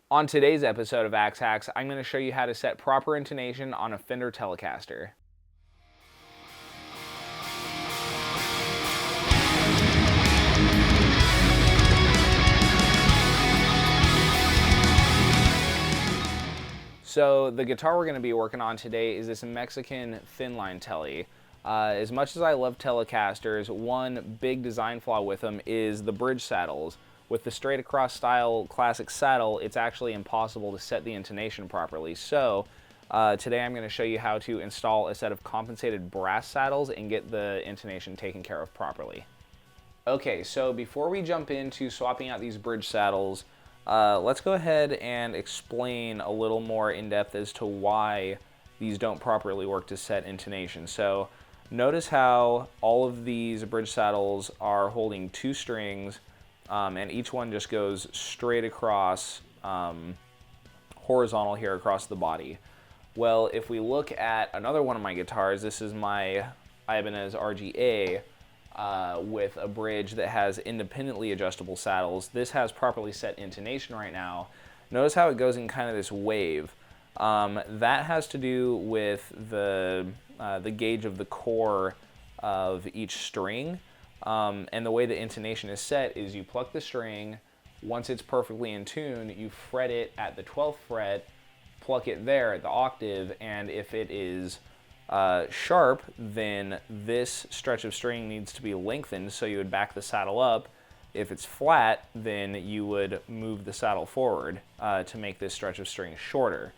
On today's episode of Axe Hacks, I'm going to show you how to set proper intonation on a Fender Telecaster. So the guitar we're going to be working on today is this Mexican thin line Tele. As much as I love Telecasters, one big design flaw with them is the bridge saddles. With the straight across style classic saddle, it's actually impossible to set the intonation properly. So today I'm going to show you how to install a set of compensated brass saddles and get the intonation taken care of properly. Okay, so before we jump into swapping out these bridge saddles, let's go ahead and explain a little more in depth as to why these don't properly work to set intonation. So notice how all of these bridge saddles are holding two strings, and each one just goes straight across, horizontal here across the body. Well, if we look at another one of my guitars, this is my Ibanez RGA, with a bridge that has independently adjustable saddles. This has properly set intonation right now. Notice how it goes in kind of this wave. That has to do with the gauge of the core of each string. And the way the intonation is set is you pluck the string. Once it's perfectly in tune, you fret it at the 12th fret, pluck it there at the octave, and if it is sharp, then this stretch of string needs to be lengthened, so you would back the saddle up. If it's flat, then you would move the saddle forward to make this stretch of string shorter.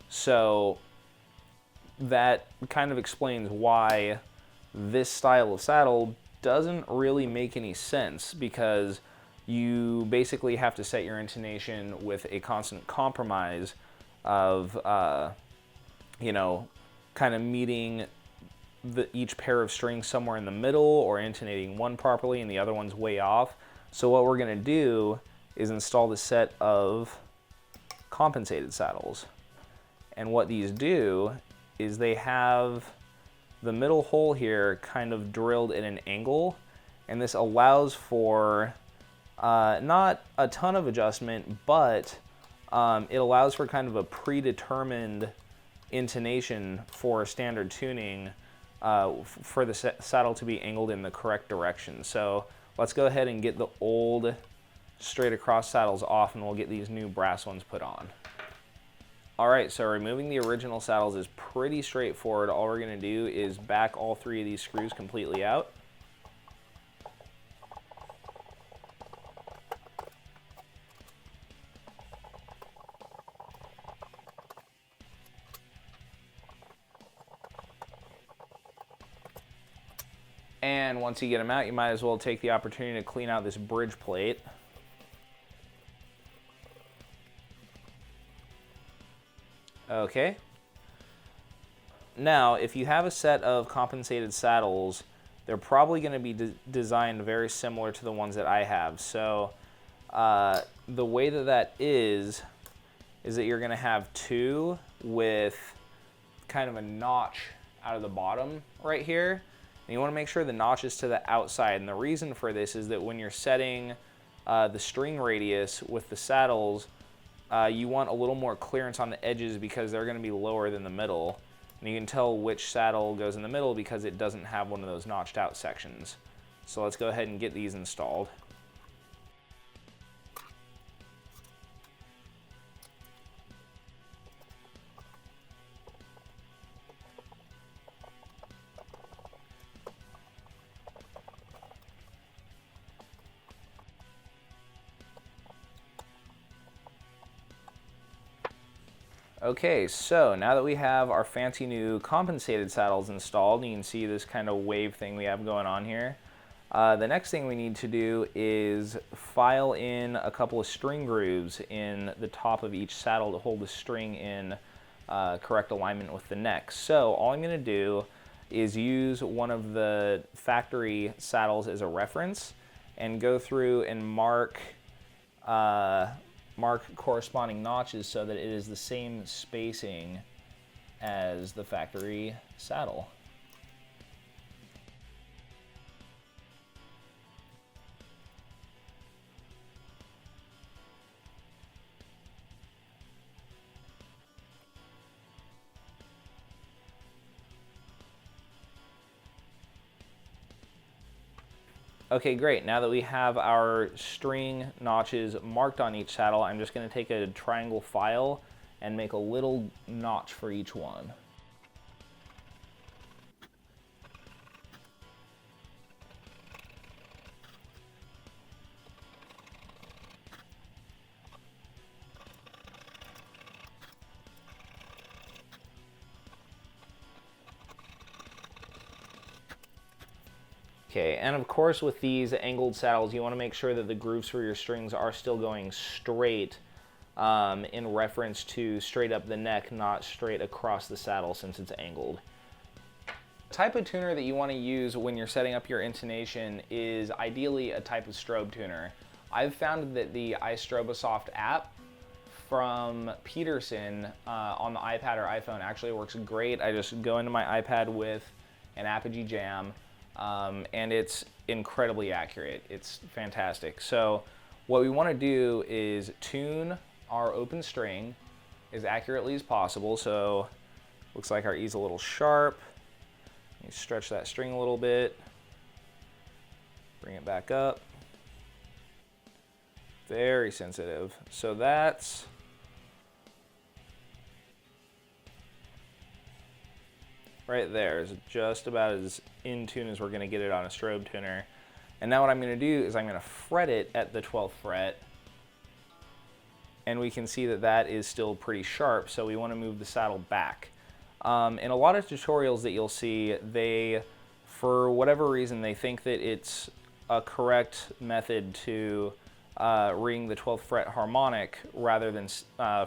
So that kind of explains why this style of saddle doesn't really make any sense, because you basically have to set your intonation with a constant compromise of, kind of meeting each pair of strings somewhere in the middle, or intonating one properly and the other one's way off. So what we're going to do is install the set of compensated saddles. And what these do is they have the middle hole here kind of drilled in an angle, and this allows for not a ton of adjustment, but it allows for kind of a predetermined intonation for standard tuning, for the saddle to be angled in the correct direction. So let's go ahead and get the old straight across saddles off, and we'll get these new brass ones put on. Alright, so removing the original saddles is pretty straightforward. All we're going to do is back all three of these screws completely out. And once you get them out, you might as well take the opportunity to clean out this bridge plate. Okay. Now, if you have a set of compensated saddles, they're probably going to be designed very similar to the ones that I have. So the way that is that you're going to have two with kind of a notch out of the bottom right here. And you want to make sure the notch is to the outside. And the reason for this is that when you're setting the string radius with the saddles, you want a little more clearance on the edges, because they're going to be lower than the middle. And you can tell which saddle goes in the middle because it doesn't have one of those notched out sections. So let's go ahead and get these installed. Okay, so now that we have our fancy new compensated saddles installed, you can see this kind of wave thing we have going on here. The next thing we need to do is file in a couple of string grooves in the top of each saddle to hold the string in correct alignment with the neck. So all I'm going to do is use one of the factory saddles as a reference and go through and mark corresponding notches so that it is the same spacing as the factory saddle. Okay, great. Now that we have our string notches marked on each saddle, I'm just going to take a triangle file and make a little notch for each one. Okay, and of course with these angled saddles, you want to make sure that the grooves for your strings are still going straight in reference to straight up the neck, not straight across the saddle since it's angled. The type of tuner that you want to use when you're setting up your intonation is ideally a type of strobe tuner. I've found that the iStrobosoft app from Peterson on the iPad or iPhone actually works great. I just go into my iPad with an Apogee Jam, and it's incredibly accurate. It's fantastic. So what we want to do is tune our open string as accurately as possible. So looks like our E's a little sharp. You stretch that string a little bit, bring it back up. Very sensitive. So that's right there is just about as in tune as we're going to get it on a strobe tuner. And now what I'm going to do is I'm going to fret it at the 12th fret. And we can see that that is still pretty sharp, so we want to move the saddle back. In a lot of tutorials that you'll see, for whatever reason, they think that it's a correct method to ring the 12th fret harmonic rather than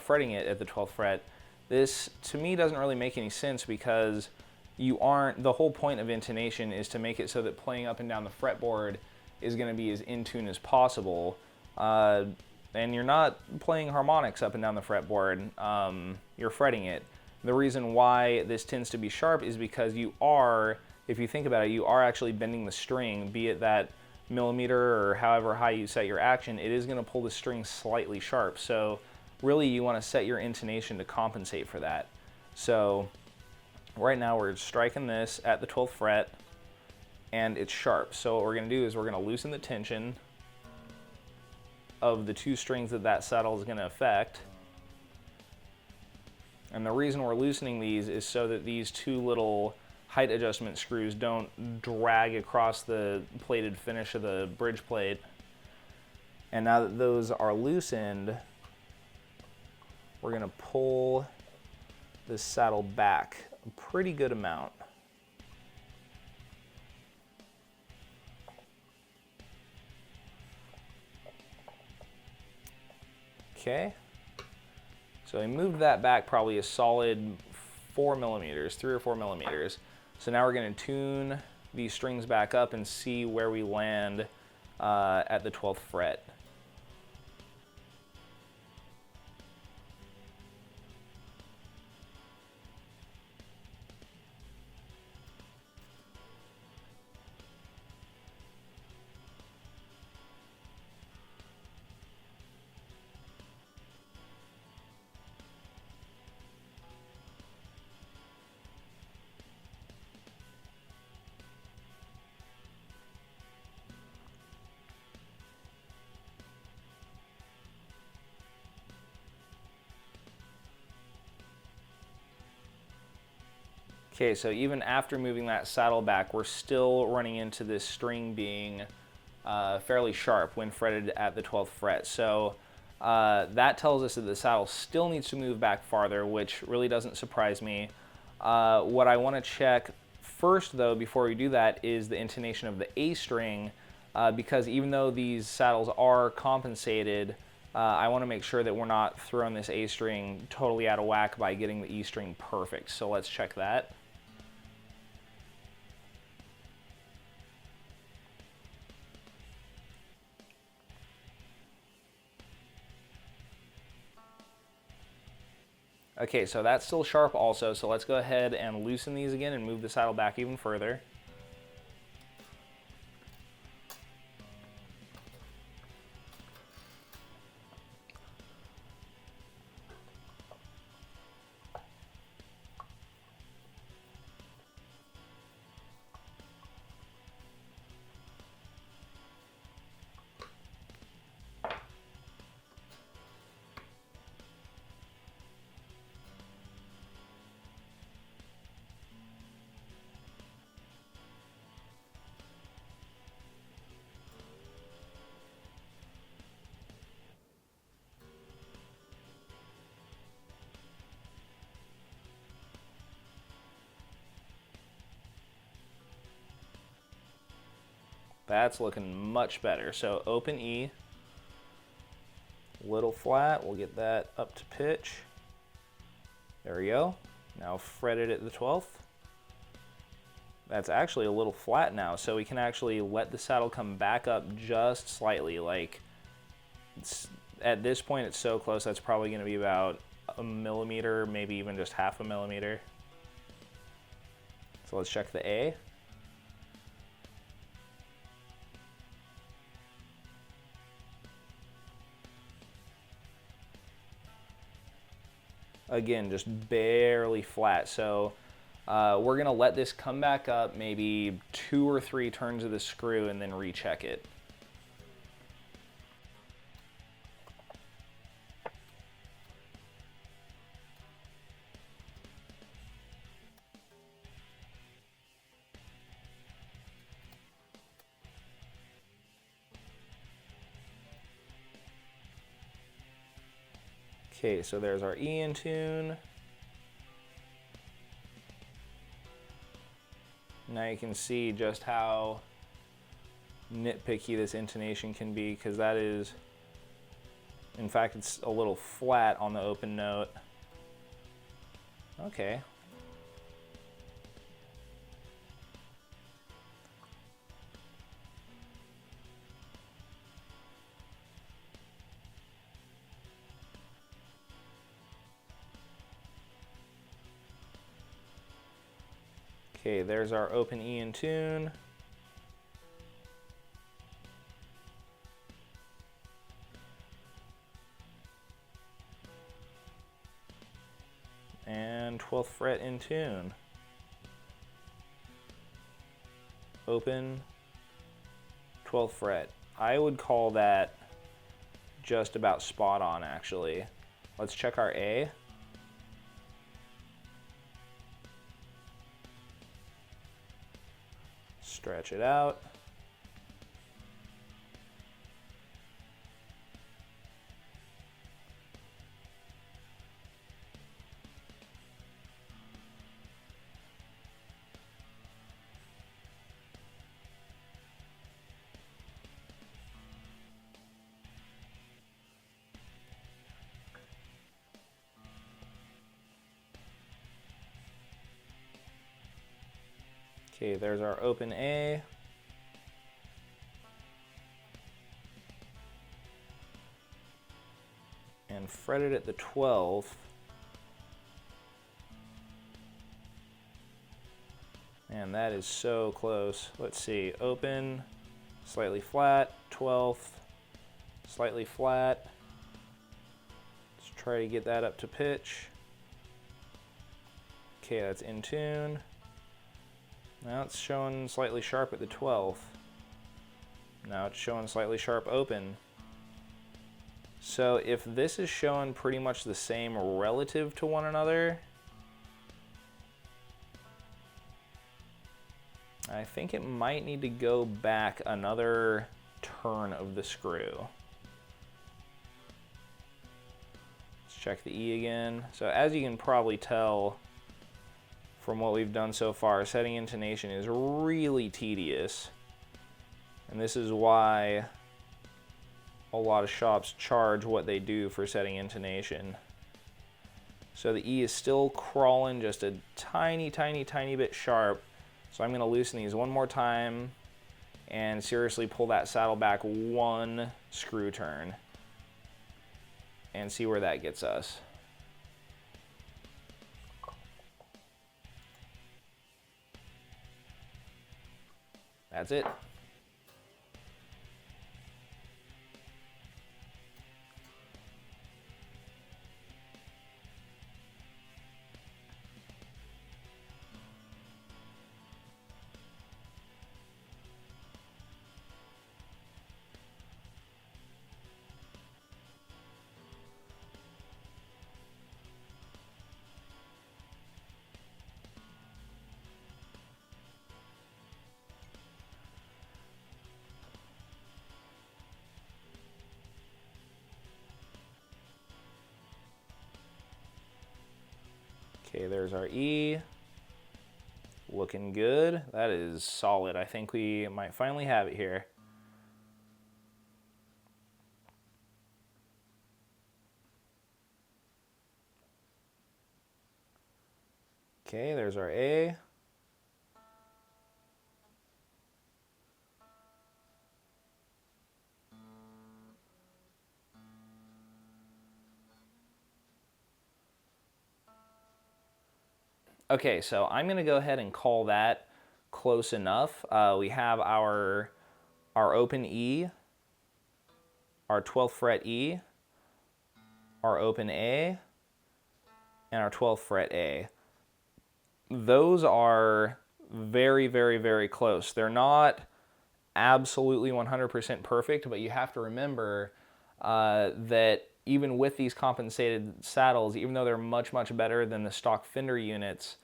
fretting it at the 12th fret. This, to me, doesn't really make any sense because the whole point of intonation is to make it so that playing up and down the fretboard is going to be as in tune as possible. And you're not playing harmonics up and down the fretboard, you're fretting it. The reason why this tends to be sharp is because you are, if you think about it, you are actually bending the string, be it that millimeter or however high you set your action, it is going to pull the string slightly sharp. So really you want to set your intonation to compensate for that. So right now we're striking this at the 12th fret and it's sharp. So what we're going to do is we're going to loosen the tension of the two strings that saddle is going to affect. And the reason we're loosening these is so that these two little height adjustment screws don't drag across the plated finish of the bridge plate. And now that those are loosened, we're going to pull this saddle back a pretty good amount. Okay, so we moved that back probably a solid 4 millimeters, 3 or 4 millimeters. So now we're going to tune these strings back up and see where we land at the 12th fret. Okay, so even after moving that saddle back, we're still running into this string being fairly sharp when fretted at the 12th fret. So that tells us that the saddle still needs to move back farther, which really doesn't surprise me. What I want to check first, though, before we do that, is the intonation of the A string, because even though these saddles are compensated, I want to make sure that we're not throwing this A string totally out of whack by getting the E string perfect. So let's check that. Okay, so that's still sharp also, so let's go ahead and loosen these again and move the saddle back even further. That's looking much better. So open E, little flat, we'll get that up to pitch. There we go. Now fret it at the 12th. That's actually a little flat now, so we can actually let the saddle come back up just slightly. Like, at this point it's so close, that's probably going to be about a millimeter, maybe even just half a millimeter. So let's check the A. Again, just barely flat. So we're gonna let this come back up maybe 2 or 3 turns of the screw and then recheck it. Okay, so there's our E in tune. Now you can see just how nitpicky this intonation can be, because that is, in fact, it's a little flat on the open note. Okay. Okay, there's our open E in tune. And 12th fret in tune. Open, 12th fret. I would call that just about spot on, actually. Let's check our A. Stretch it out. Okay, there's our open A. And fret it at the 12th. And that is so close. Let's see, open, slightly flat, 12th, slightly flat. Let's try to get that up to pitch. Okay, that's in tune. Now it's showing slightly sharp at the 12th. Now it's showing slightly sharp open. So if this is showing pretty much the same relative to one another, I think it might need to go back another turn of the screw. Let's check the E again. So as you can probably tell from what we've done so far, setting intonation is really tedious. And this is why a lot of shops charge what they do for setting intonation. So the E is still crawling just a tiny, tiny, tiny bit sharp. So I'm gonna loosen these one more time and seriously pull that saddle back 1 screw turn and see where that gets us. That's it. Okay, there's our E. Looking good. That is solid. I think we might finally have it here. Okay, there's our A. Okay, so I'm going to go ahead and call that close enough. We have our open E, our 12th fret E, our open A, and our 12th fret A. Those are very, very, very close. They're not absolutely 100% perfect, but you have to remember that even with these compensated saddles, even though they're much, much better than the stock Fender units,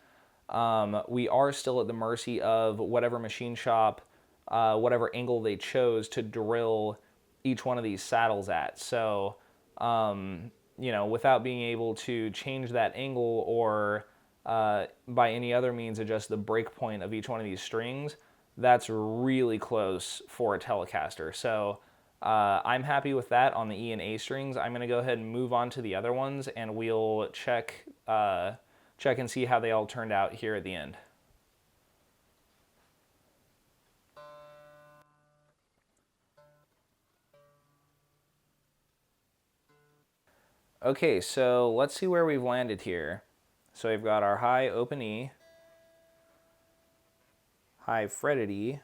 we are still at the mercy of whatever machine shop, whatever angle they chose to drill each one of these saddles at. So, you know, without being able to change that angle or by any other means adjust the break point of each one of these strings, that's really close for a Telecaster. So I'm happy with that on the E and A strings. I'm going to go ahead and move on to the other ones, and we'll check and see how they all turned out here at the end. Okay, so let's see where we've landed here. So we've got our high open E, high fretted E,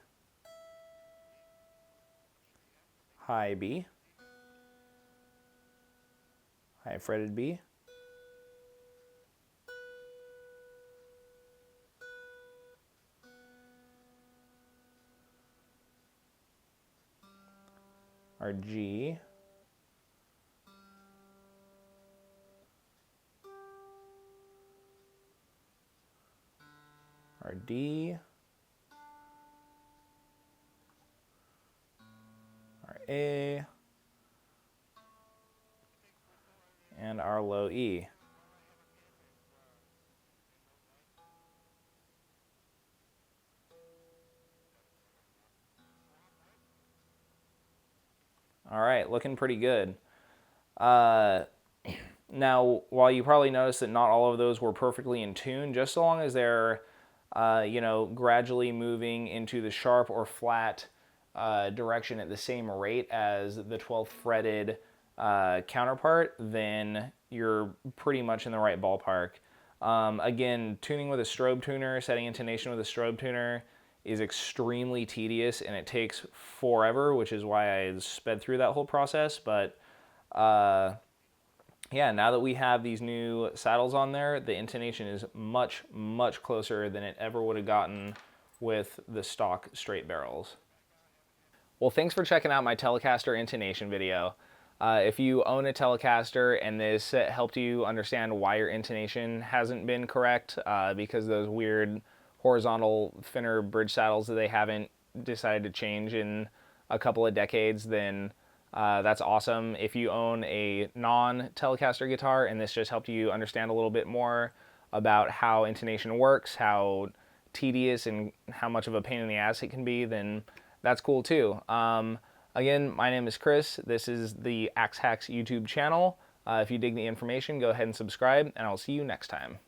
high B, high fretted B, our G, our D, our A, and our low E. All right, looking pretty good. Now, while you probably noticed that not all of those were perfectly in tune, just so long as they're, you know, gradually moving into the sharp or flat direction at the same rate as the 12th fretted counterpart, then you're pretty much in the right ballpark. Again, tuning with a strobe tuner, setting intonation with a strobe tuner is extremely tedious and it takes forever, which is why I sped through that whole process. But yeah, now that we have these new saddles on there, the intonation is much, much closer than it ever would have gotten with the stock straight barrels. Well, thanks for checking out my Telecaster intonation video. If you own a Telecaster and this helped you understand why your intonation hasn't been correct because of those weird horizontal Fender bridge saddles that they haven't decided to change in a couple of decades, then that's awesome. If you own a non-Telecaster guitar and this just helped you understand a little bit more about how intonation works, how tedious and how much of a pain in the ass it can be, then that's cool too. Again, my name is Chris. This is the Axe Hacks YouTube channel. If you dig the information, go ahead and subscribe, and I'll see you next time.